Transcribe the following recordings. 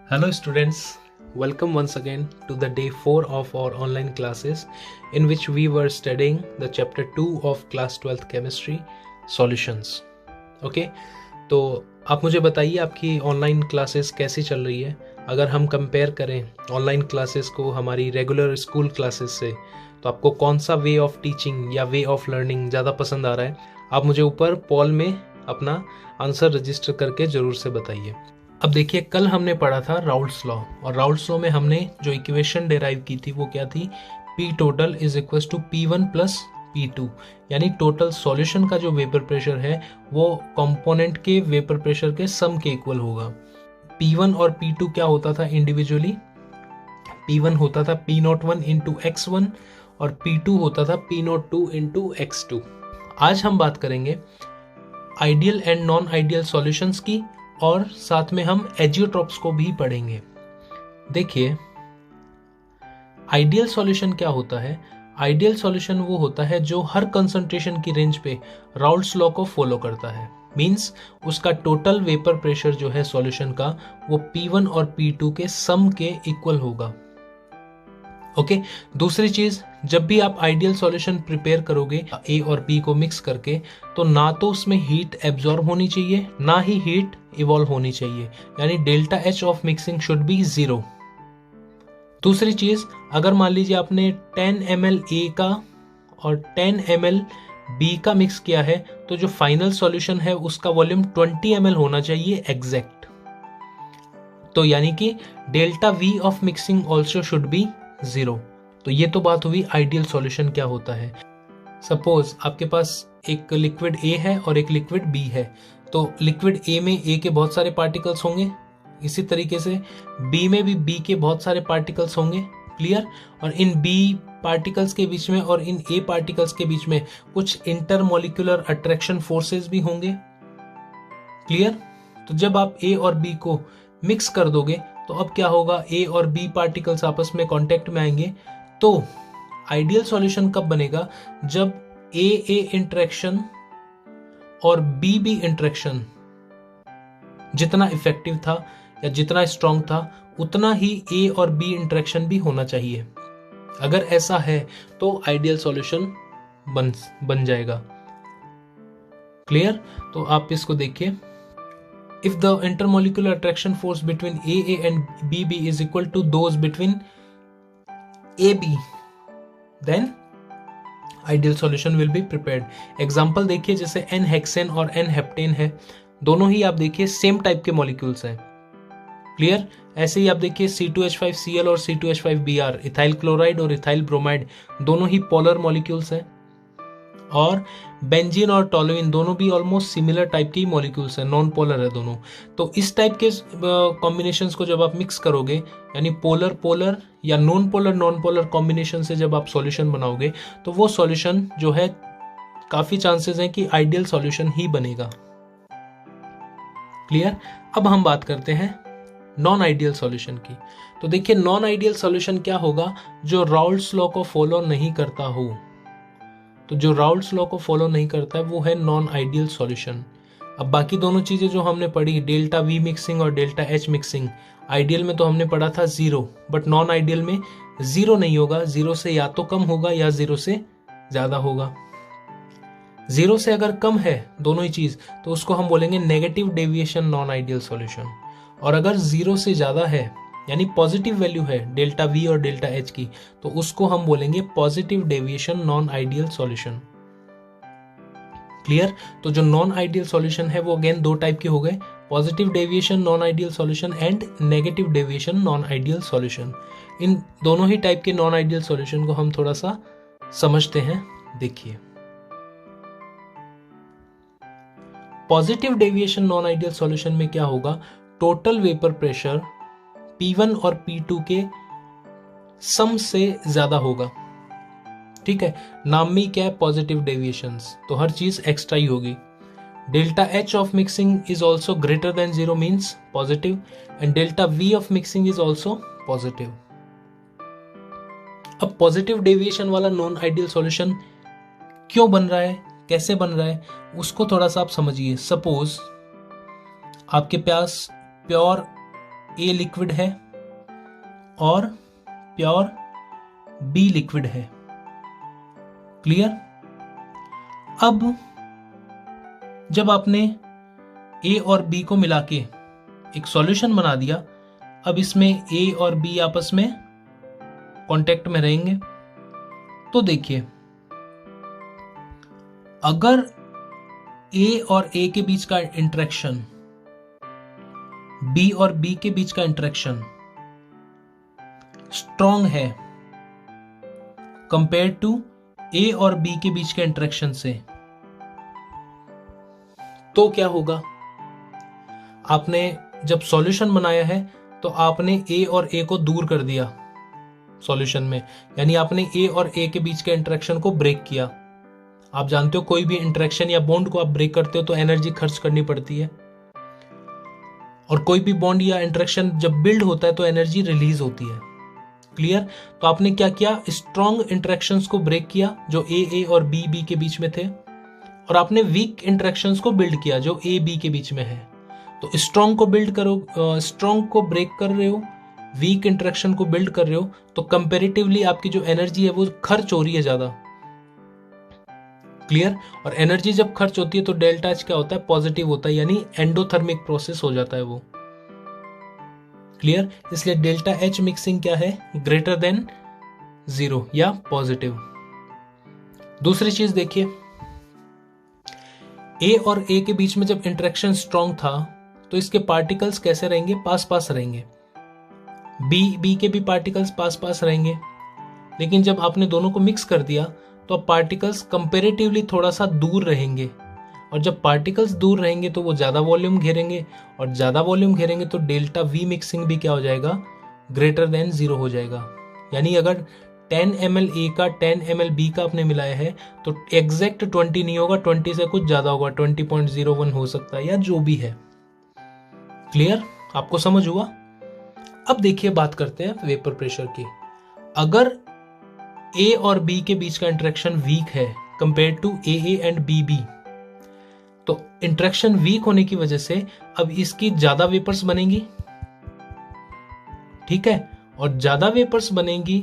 Hello students, welcome once again to the day 4 of our online classes in which we were studying the chapter 2 of class 12th chemistry solutions. Okay, तो आप मुझे बताइए आपकी online classes कैसी चल रही है। अगर हम कंपेयर करें ऑनलाइन क्लासेस को हमारी रेगुलर स्कूल क्लासेस से, तो आपको कौन सा वे ऑफ टीचिंग या वे ऑफ लर्निंग ज़्यादा पसंद आ रहा है, आप मुझे ऊपर पॉल में अपना आंसर रजिस्टर करके ज़रूर से बताइए। अब देखिए, कल हमने पढ़ा था राउल्ट्स लॉ, और राउल्ट्स लॉ में हमने जो इक्वेशन डिराइव की थी वो क्या थी, P total is equal to P1 plus P2, यानी टोटल सॉल्यूशन का जो वेपर प्रेशर है वो कंपोनेंट के वेपर प्रेशर के सम के इक्वल होगा। P1 और P2 क्या होता था इंडिविजुअली, P1 होता था P01 इंटू X1 और P2 होता था P02 इंटू X2। आज हम बात करेंगे ideal and non ideal solutions की, और साथ में हम एजियोट्रॉप्स को भी पढ़ेंगे। देखिए, आइडियल सॉल्यूशन क्या होता है। आइडियल सॉल्यूशन वो होता है जो हर कंसंट्रेशन की रेंज पे राउल्ट्स लॉ को फॉलो करता है। मींस उसका टोटल वेपर प्रेशर जो है सॉल्यूशन का वो P1 और P2 के सम के इक्वल होगा। ओके, दूसरी चीज, जब भी आप आइडियल सॉल्यूशन प्रिपेयर करोगे ए और बी को मिक्स करके, तो ना तो उसमें हीट एब्जॉर्ब होनी चाहिए ना ही हीट इवॉल्व होनी चाहिए, यानी delta H of mixing should be 0। दूसरी चीज, अगर मान लीजिए आपने 10 ml ए का और 10 ml बी का मिक्स किया है, तो जो फाइनल सॉल्यूशन है उसका वॉल्यूम 20 ml होना चाहिए एग्जैक्ट। तो यानी कि delta we of mixing also should be 0। तो ये तो बात हुई आइडियल सॉल्यूशन क्या होता है। सपोज आपके पास एक लिक्विड ए है और एक लिक्विड बी है, तो लिक्विड ए में ए के बहुत सारे पार्टिकल्स होंगे, इसी तरीके से बी में भी बी के बहुत सारे पार्टिकल्स होंगे। क्लियर। और इन बी पार्टिकल्स के बीच में और इन ए पार्टिकल्स के बीच में कुछ इंटरमोलिकुलर अट्रैक्शन फोर्सेस भी होंगे। क्लियर। तो जब आप ए और बी को मिक्स कर दोगे तो अब क्या होगा, ए और बी पार्टिकल्स आपस में कांटेक्ट में आएंगे। तो आइडियल सॉल्यूशन कब बनेगा, जब ए इंटरेक्शन और बी इंटरेक्शन जितना इफेक्टिव था या जितना स्ट्रांग था उतना ही ए और बी इंटरेक्शन भी होना चाहिए। अगर ऐसा है तो आइडियल सॉल्यूशन बन जाएगा। क्लियर। तो आप इसको देखिए, if the intermolecular attraction force between AA and BB is equal to those between AB, then ideal solution will be prepared. Example देखिए, जैसे N हेक्सेन और N हेप्टेन है, दोनों ही आप देखिए सेम टाइप के मॉलिक्यूल्स हैं। क्लियर। ऐसे ही आप देखिए C2H5Cl और C2H5Br, इथाइल क्लोराइड और इथाइल ब्रोमाइड, दोनों ही पोलर मॉलिक्यूल्स हैं। और बेंजीन और टोलुइन दोनों भी ऑलमोस्ट सिमिलर टाइप के मॉलिक्यूल्स हैं, नॉन पोलर है दोनों। तो इस टाइप के कॉम्बिनेशंस को जब आप मिक्स करोगे, यानी पोलर पोलर या नॉन पोलर कॉम्बिनेशन से जब आप सॉल्यूशन बनाओगे, तो वो सॉल्यूशन जो है काफी चांसेस हैं कि आइडियल सॉल्यूशन ही बनेगा। क्लियर। अब हम बात करते हैं नॉन आइडियल सॉल्यूशन की। तो देखिए, नॉन आइडियल सॉल्यूशन क्या होगा, जो राउल्ट्स लॉ को फॉलो नहीं करता हो। तो जो राउल्ट्स लॉ को फॉलो नहीं करता है वो है नॉन आइडियल सॉल्यूशन। अब बाकी दोनों चीजें जो हमने पढ़ी, डेल्टा वी मिक्सिंग और डेल्टा एच मिक्सिंग, आइडियल में तो हमने पढ़ा था 0, बट नॉन आइडियल में 0 नहीं होगा, 0 से या तो कम होगा या 0 से ज्यादा होगा। 0 से अगर कम है दोनों ही चीज, तो उसको हम बोलेंगे negative deviation non ideal solution. और अगर 0 से ज्यादा है, यानी पॉजिटिव वैल्यू है डेल्टा वी और डेल्टा एच की, तो उसको हम बोलेंगे positive deviation non ideal solution. Clear. तो जो नॉन आइडियल सॉल्यूशन है वो अगेन दो टाइप के हो गए, positive deviation non ideal solution and negative deviation non ideal solution. इन दोनों ही टाइप के नॉन आइडियल सॉल्यूशन को हम थोड़ा सा समझते हैं। देखिए, positive deviation non ideal solution में क्या होगा, टोटल वेपर प्रेशर P1 और P2 के सम से ज्यादा होगा। ठीक है, नाम में क्या है, पॉजिटिव डेविएशंस, तो हर चीज एक्स्ट्रा ही होगी। Delta H of mixing is also greater than 0 means positive, and delta we of mixing is also positive. अब पॉजिटिव डेविएशन वाला नॉन आइडियल सॉल्यूशन क्यों बन रहा है, कैसे बन रहा है, उसको थोड़ा सा आप समझिए। सपोज आपके पास प्योर ए लिक्विड है और प्योर बी लिक्विड है। क्लियर? अब जब आपने ए और बी को मिला के एक सॉल्यूशन बना दिया, अब इसमें ए और बी आपस में कांटेक्ट में रहेंगे। तो देखिए, अगर ए और ए के बीच का इंटरेक्शन, बी और बी के बीच का इंटरेक्शन स्ट्रॉन्ग है कंपेयर टू ए और बी के बीच के इंटरेक्शन से, तो क्या होगा? आपने जब सॉल्यूशन बनाया है तो आपने ए और ए को दूर कर दिया सॉल्यूशन में, यानी आपने ए और ए के बीच के इंटरेक्शन को ब्रेक किया। आप जानते हो कोई भी इंटरेक्शन या बॉन्ड को आप ब्रेक करते हो तो एनर्जी खर्च करनी पड़ती है, और कोई भी बॉन्ड या इंटरेक्शन जब बिल्ड होता है तो एनर्जी रिलीज होती है। क्लियर? तो आपने क्या किया? स्ट्रॉन्ग इंटरेक्शंस को ब्रेक किया जो ए और बी के बीच में थे, और आपने वीक इंटरेक्शंस को बिल्ड किया जो ए बी के बीच में है। तो स्ट्रॉन्ग को बिल्ड करो, स्ट्रॉन्ग को ब्रेक कर रहे हो, वीक इंटरेक्शन को बिल्ड कर रहे हो, तो कंपैरेटिवली आपकी जो एनर्जी है वो खर्च हो रही है ज्यादा। क्लियर? और एनर्जी जब खर्च होती है तो डेल्टा एच क्या होता है? पॉजिटिव होता है, यानी एंडोथर्मिक प्रोसेस हो जाता है वो। क्लियर? इसलिए डेल्टा एच मिक्सिंग क्या है? ग्रेटर देन 0 या पॉजिटिव। दूसरी चीज देखिए, ए और ए के बीच में जब इंटरेक्शन स्ट्रॉन्ग था तो इसके पार्टिकल्स कैसे रहेंगे? पास पास रहेंगे। बी के भी पार्टिकल्स पास पास रहेंगे। लेकिन जब आपने दोनों को मिक्स कर दिया तो अब पार्टिकल्स कंपैरेटिवली थोड़ा सा दूर रहेंगे, और जब पार्टिकल्स दूर रहेंगे तो वो ज्यादा वॉल्यूम घेरेंगे, और ज्यादा वॉल्यूम घेरेंगे तो डेल्टा वी मिक्सिंग भी क्या हो जाएगा? ग्रेटर देन 0 हो जाएगा। यानी अगर 10 ml ए का 10 ml बी का आपने मिलाया है तो एग्जैक्ट 20 नहीं होगा, 20 से कुछ ज्यादा होगा, 20.01 हो सकता है या जो भी है। क्लियर? आपको समझ हुआ? अब देखिए, बात करते हैं वेपर प्रेशर की। अगर ए और बी के बीच का इंटरेक्शन वीक है compare to A and B, तो इंटरेक्शन वीक होने की वजह से अब इसकी ज्यादा वेपर्स बनेंगी। ठीक है? और ज्यादा वेपर्स बनेंगी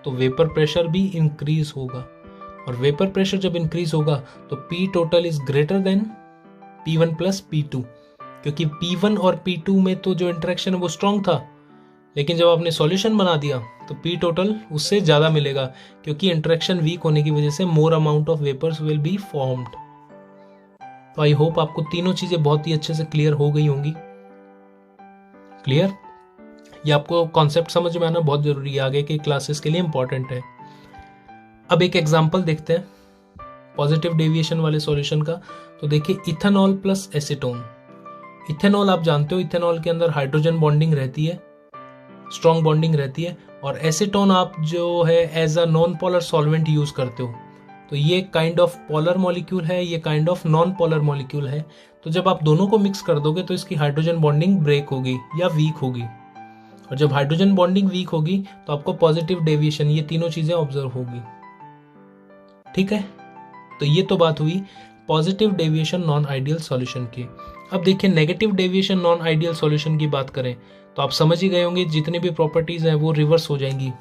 तो वेपर प्रेशर भी इंक्रीज होगा, और वेपर प्रेशर जब इंक्रीज होगा तो P total is greater than P1 plus P2, क्योंकि P1 और P2 में तो जो इंटरेक्शन है वो स्ट्रॉन्ग था, लेकिन जब आपने सॉल्यूशन बना दिया तो P टोटल उससे ज्यादा मिलेगा, क्योंकि इंटरेक्शन वीक होने की वजह से more amount of vapours will be formed. तो आई होप आपको तीनों चीजें बहुत ही अच्छे से क्लियर हो गई होंगी। क्लियर? ये आपको कॉन्सेप्ट समझ में आना बहुत जरूरी है, आगे के क्लासेस के लिए इंपॉर्टेंट है। अब एक एग्जांपल देखते हैं पॉजिटिव डेविएशन वाले सॉल्यूशन का। तो देखिए, इथेनॉल प्लस एसीटोन। इथेनॉल आप जानते हो, इथेनॉल के अंदर हाइड्रोजन बॉन्डिंग रहती है, स्ट्रॉन्ग बॉन्डिंग रहती है, और एसीटोन आप जो है as a non polar solvent use करते हो। तो ये काइंड ऑफ पोलर मॉलिक्यूल है, ये kind of non polar molecule है। तो जब आप दोनों को मिक्स कर दोगे तो इसकी हाइड्रोजन बॉन्डिंग ब्रेक होगी या वीक होगी, और जब हाइड्रोजन बॉन्डिंग वीक होगी तो आपको पॉजिटिव डेविएशन, ये तीनों चीजें ऑब्जर्व होगी। ठीक है? तो ये तो बात हुई positive deviation non ideal solution की। अब देखिए, negative deviation non ideal solution की बात करें तो आप समझ ही गए होंगे, जितनी भी प्रॉपर्टीज हैं वो रिवर्स हो जाएंगी।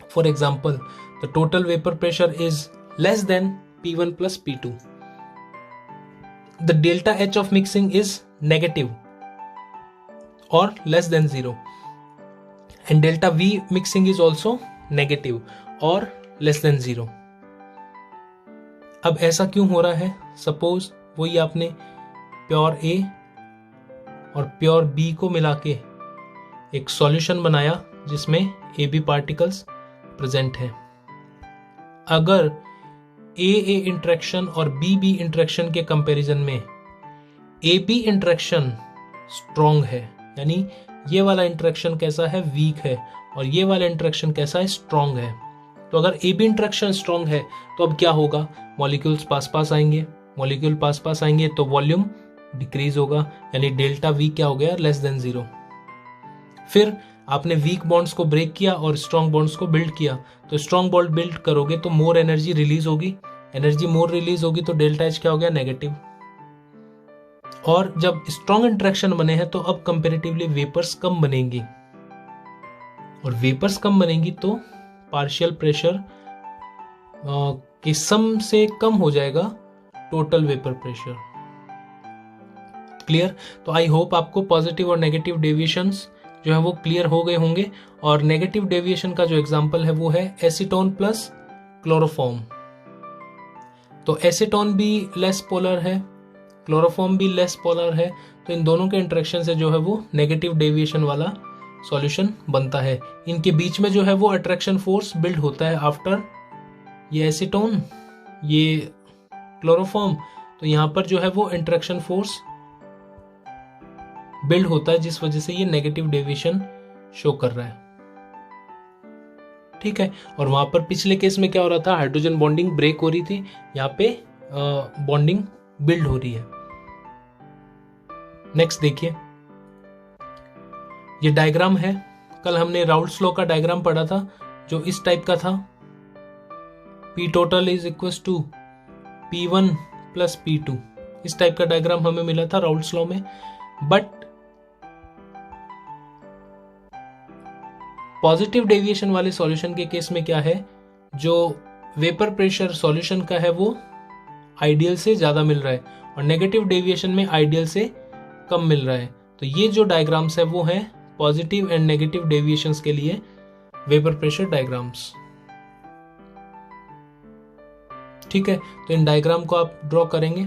For example, the total vapour pressure is less than P1 plus P2, the delta H of mixing is negative और less than 0, and delta V mixing is also negative और less than 0। अब ऐसा क्यों हो रहा है? सपोज वही आपने प्योर A और प्योर B को मिला के एक सॉल्यूशन बनाया जिसमें AB पार्टिकल्स प्रेजेंट हैं। अगर AA इंटरेक्शन और BB इंटरेक्शन के कंपैरिजन में AB इंटरेक्शन स्ट्रॉन्ग है, यानी ये वाला इंटरेक्शन कैसा है? वीक है, और ये वाला इंटरेक्शन कैसा है? स्ट्रॉन्ग है। तो अगर ए बी इंटरेक्शन स्ट्रॉन्ग है तो अब क्या होगा? मॉलिक्यूल्स पास पास आएंगे, मॉलिक्यूल पास पास आएंगे तो वॉल्यूम डिक्रीज होगा, यानी डेल्टा वी क्या हो गया? Less than 0। फिर आपने वीक बॉन्ड्स को ब्रेक किया और स्ट्रॉन्ग बॉन्ड्स को बिल्ड किया, तो स्ट्रॉन्ग बॉन्ड बिल्ड करोगे तो मोर एनर्जी रिलीज होगी, एनर्जी मोर रिलीज होगी तो डेल्टा एच क्या हो गया? नेगेटिव। और जब स्ट्रॉन्ग इंटरेक्शन बने हैं तो अब कंपेरेटिवली वेपर्स कम बनेंगी, और वेपर्स कम बनेंगी तो पार्शियल प्रेशर के सम से कम हो जाएगा टोटल वेपर प्रेशर। क्लियर? तो आई होप आपको पॉजिटिव और नेगेटिव डेविएशंस जो है वो क्लियर हो गए होंगे। और नेगेटिव डेविएशन का जो एग्जांपल है वो है एसीटोन प्लस क्लोरोफॉर्म। तो एसीटोन भी लेस पोलर है, क्लोरोफॉर्म भी लेस पोलर है, तो इन दोनों के इंटरेक्शन से जो है वो नेगेटिव डेविएशन वाला सॉल्यूशन बनता है। इनके बीच में जो है वो अट्रैक्शन फोर्स बिल्ड होता है आफ्टर ये एसीटोन, ये क्लोरोफॉर्म, तो यहाँ पर जो है वो इंटरेक्शन फोर्स बिल्ड होता है जिस वजह से ये नेगेटिव डेविएशन शो कर रहा है। ठीक है, और वहां पर पिछले केस में क्या हो रहा था, हाइड्रोजन बॉन्डिंग ब्रेक हो रही थी, यहाँ पे बॉन्डिंग बिल्ड हो रही है। नेक्स्ट देखिए, ये डायग्राम है, कल हमने राउल्ट्स लॉ का डायग्राम पढ़ा था जो इस टाइप का था, P total is equal to P1 plus P2, इस टाइप का डायग्राम हमें मिला था राउल्ट्स लॉ में। बट पॉजिटिव डेविएशन वाले सॉल्यूशन के केस में क्या है, जो वेपर प्रेशर सॉल्यूशन का है वो आइडियल से ज्यादा मिल रहा है और नेगेटिव डेविएशन में आइडियल से कम मिल रहा है। तो ये जो डायग्राम्स है वो है पॉजिटिव एंड नेगेटिव डेविएशंस के लिए वेपर प्रेशर डायग्राम्स। ठीक है, तो इन डायग्राम को आप ड्रॉ करेंगे,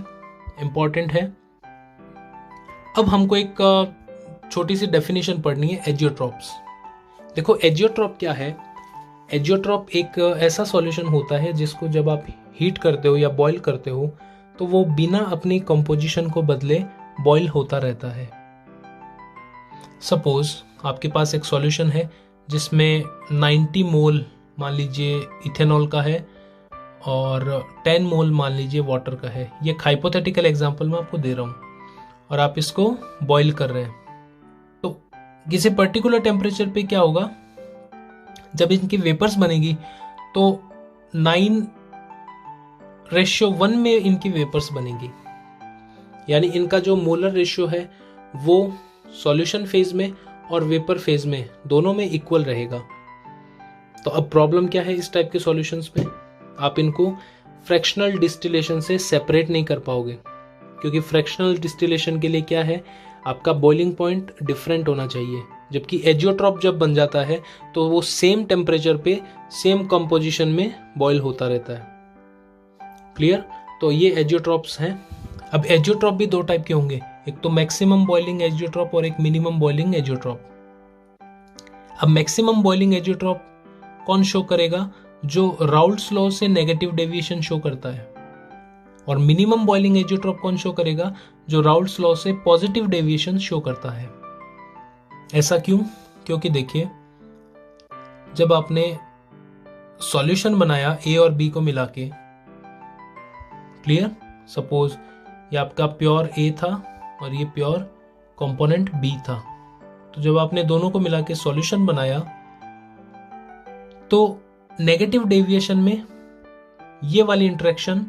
इंपॉर्टेंट है। अब हमको एक छोटी सी डेफिनेशन पढ़नी है, एजियोट्रॉप्स। देखो एजियोट्रॉप क्या है, एजियोट्रॉप एक ऐसा सॉल्यूशन होता है जिसको जब आप हीट करते हो या बॉईल करते हो तो वो बिना अपनी कंपोजिशन को बदले बॉईल होता रहता है। सपोज आपके पास एक सॉल्यूशन है जिसमें 90 मोल मान लीजिए इथेनॉल का है और 10 मोल मान लीजिए वाटर का है। ये हाइपोथेटिकल एग्जांपल मैं आपको दे रहा हूँ और आप इसको बॉईल कर रहे हैं। तो किसी पर्टिकुलर टेम्परेचर पे क्या होगा, जब इनकी वेपर्स बनेगी तो 9:1 में इनकी वेपर्स बनेगी, यानी इनका जो मोलर रेशियो है वो सॉल्यूशन फेज में और वेपर फेज में दोनों में इक्वल रहेगा। तो अब प्रॉब्लम क्या है इस टाइप के सॉल्यूशंस में, आप इनको फ्रैक्शनल डिस्टिलेशन से सेपरेट नहीं कर पाओगे, क्योंकि फ्रैक्शनल डिस्टिलेशन के लिए क्या है, आपका बॉइलिंग पॉइंट डिफरेंट होना चाहिए। जबकि एजियोट्रॉप जब बन जाता है तो वो सेम टेम्परेचर पे सेम कंपोजिशन में बॉईल होता रहता है। क्लियर? तो ये एजियोट्रॉप्स हैं। अब एजियोट्रॉप भी दो टाइप के होंगे, एक तो मैक्सिमम बॉइलिंग एजियोट्रॉप और एक मिनिमम बॉइलिंग एजियोट्रॉप। अब मैक्सिमम बॉइलिंग एजियोट्रॉप कौन शो करेगा, जो राउल्ट्स लॉ से नेगेटिव डेविएशन शो करता है, और मिनिमम बॉइलिंग एजियोट्रॉप कौन शो करेगा, जो राउल्ट्स लॉ से पॉजिटिव डेविएशन शो करता है। ऐसा क्यों? क्योंकि देखिए, जब आपने सॉल्यूशन बनाया ए और बी को मिला के, क्लियर, सपोज ये आपका प्योर ए था और ये प्योर कंपोनेंट बी था, तो जब आपने दोनों को मिला के सॉल्यूशन बनाया तो नेगेटिव डेविएशन में ये वाली इंटरेक्शन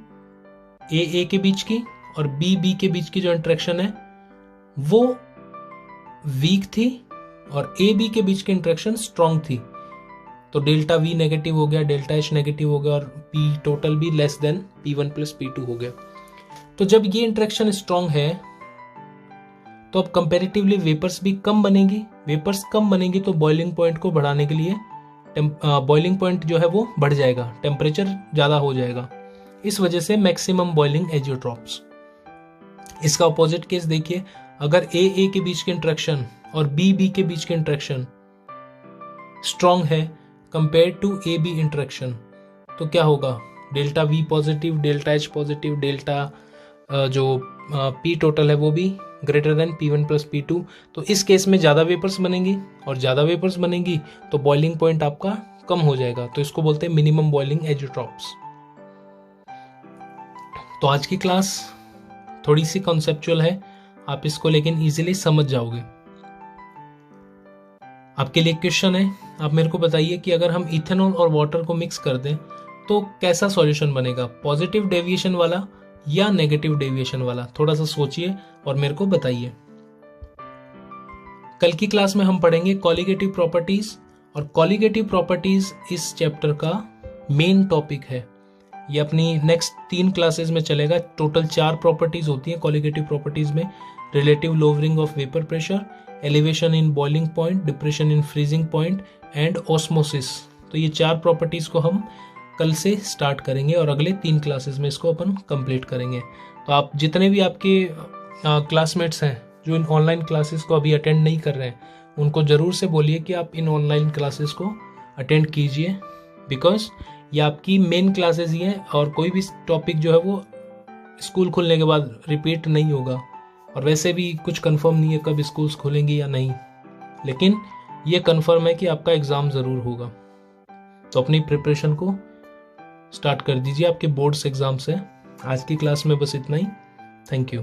ए के बीच की और बी के बीच की जो इंटरेक्शन है वो वीक थी और ए के बीच की इंटरेक्शन स्ट्रॉन्ग थी। तो डेल्टा वी नेगेटिव हो गया, डेल्टा एच नेगेटिव हो गया और पी टोटल भी less than P1 plus P2 हो गया। तो जब ये इंटरेक्शन स्ट्रॉन्ग है तो अब कंपैरेटिवली वेपर्स भी कम बनेगी। वेपर्स कम बनेगी तो बॉइलिंग पॉइंट को बढ़ाने के लिए बॉइलिंग पॉइंट जो है वो बढ़ जाएगा, टेम्परेचर ज्यादा हो जाएगा। इस वजह से मैक्सिमम बॉइलिंग एजियोट्रॉप्स। इसका ऑपोजिट केस देखिए, अगर ए के बीच की इंटरेक्शन और बी के बीच की इंटरेक्शन स्ट्रॉन्ग है compare to A B interaction, तो क्या होगा, delta V positive, delta H positive, delta जो पी टोटल है वो भी greater than P1 plus P2। तो इस केस में ज्यादा वेपर्स बनेंगी और ज्यादा वेपर्स बनेंगी तो बॉइलिंग पॉइंट आपका कम हो जाएगा। तो इसको बोलते हैं मिनिमम बॉइलिंग एजियोट्रॉप्स। तो आज की क्लास थोड़ी सी कॉन्सेप्चुअल है, आप इसको लेकिन इजीली समझ जाओगे। आपके लिए क्वेश्चन है, आप मेरे को बताइए कि अगर हम इथेनॉल और वाटर को मिक्स कर दें तो कैसा सॉल्यूशन बनेगा, पॉजिटिव डेविएशन वाला या नेगेटिव डेविएशन वाला? थोड़ा सा सोचिए और मेरे को बताइए। कल की क्लास में हम पढ़ेंगे कॉलिगेटिव प्रॉपर्टीज, और कॉलिगेटिव प्रॉपर्टीज इस चैप्टर का मेन टॉपिक है। ये अपनी नेक्स्ट 3 क्लासेस में चलेगा। टोटल 4 प्रॉपर्टीज होती हैं कॉलिगेटिव प्रॉपर्टीज में: relative lowering of vapour pressure, elevation in boiling point, depression in freezing point and osmosis. तो ये 4 प्रॉपर्टीज को हम कल से स्टार्ट करेंगे और अगले 3 क्लासेस में इसको अपन कंप्लीट करेंगे। तो आप जितने भी आपके क्लासमेट्स हैं जो इन ऑनलाइन क्लासेस को अभी अटेंड नहीं कर रहे हैं, उनको ज़रूर से बोलिए कि आप इन ऑनलाइन क्लासेस को अटेंड कीजिए, बिकॉज ये आपकी मेन क्लासेस ही हैं और कोई भी टॉपिक जो है वो स्कूल खुलने के बाद रिपीट नहीं होगा। और वैसे भी कुछ कंफर्म नहीं है कब स्कूल्स खुलेंगे या नहीं, लेकिन ये कंफर्म है कि आपका एग्ज़ाम ज़रूर होगा। तो अपनी प्रिपरेशन को स्टार्ट कर दीजिए आपके बोर्ड्स एग्ज़ाम से। आज की क्लास में बस इतना ही। Thank you.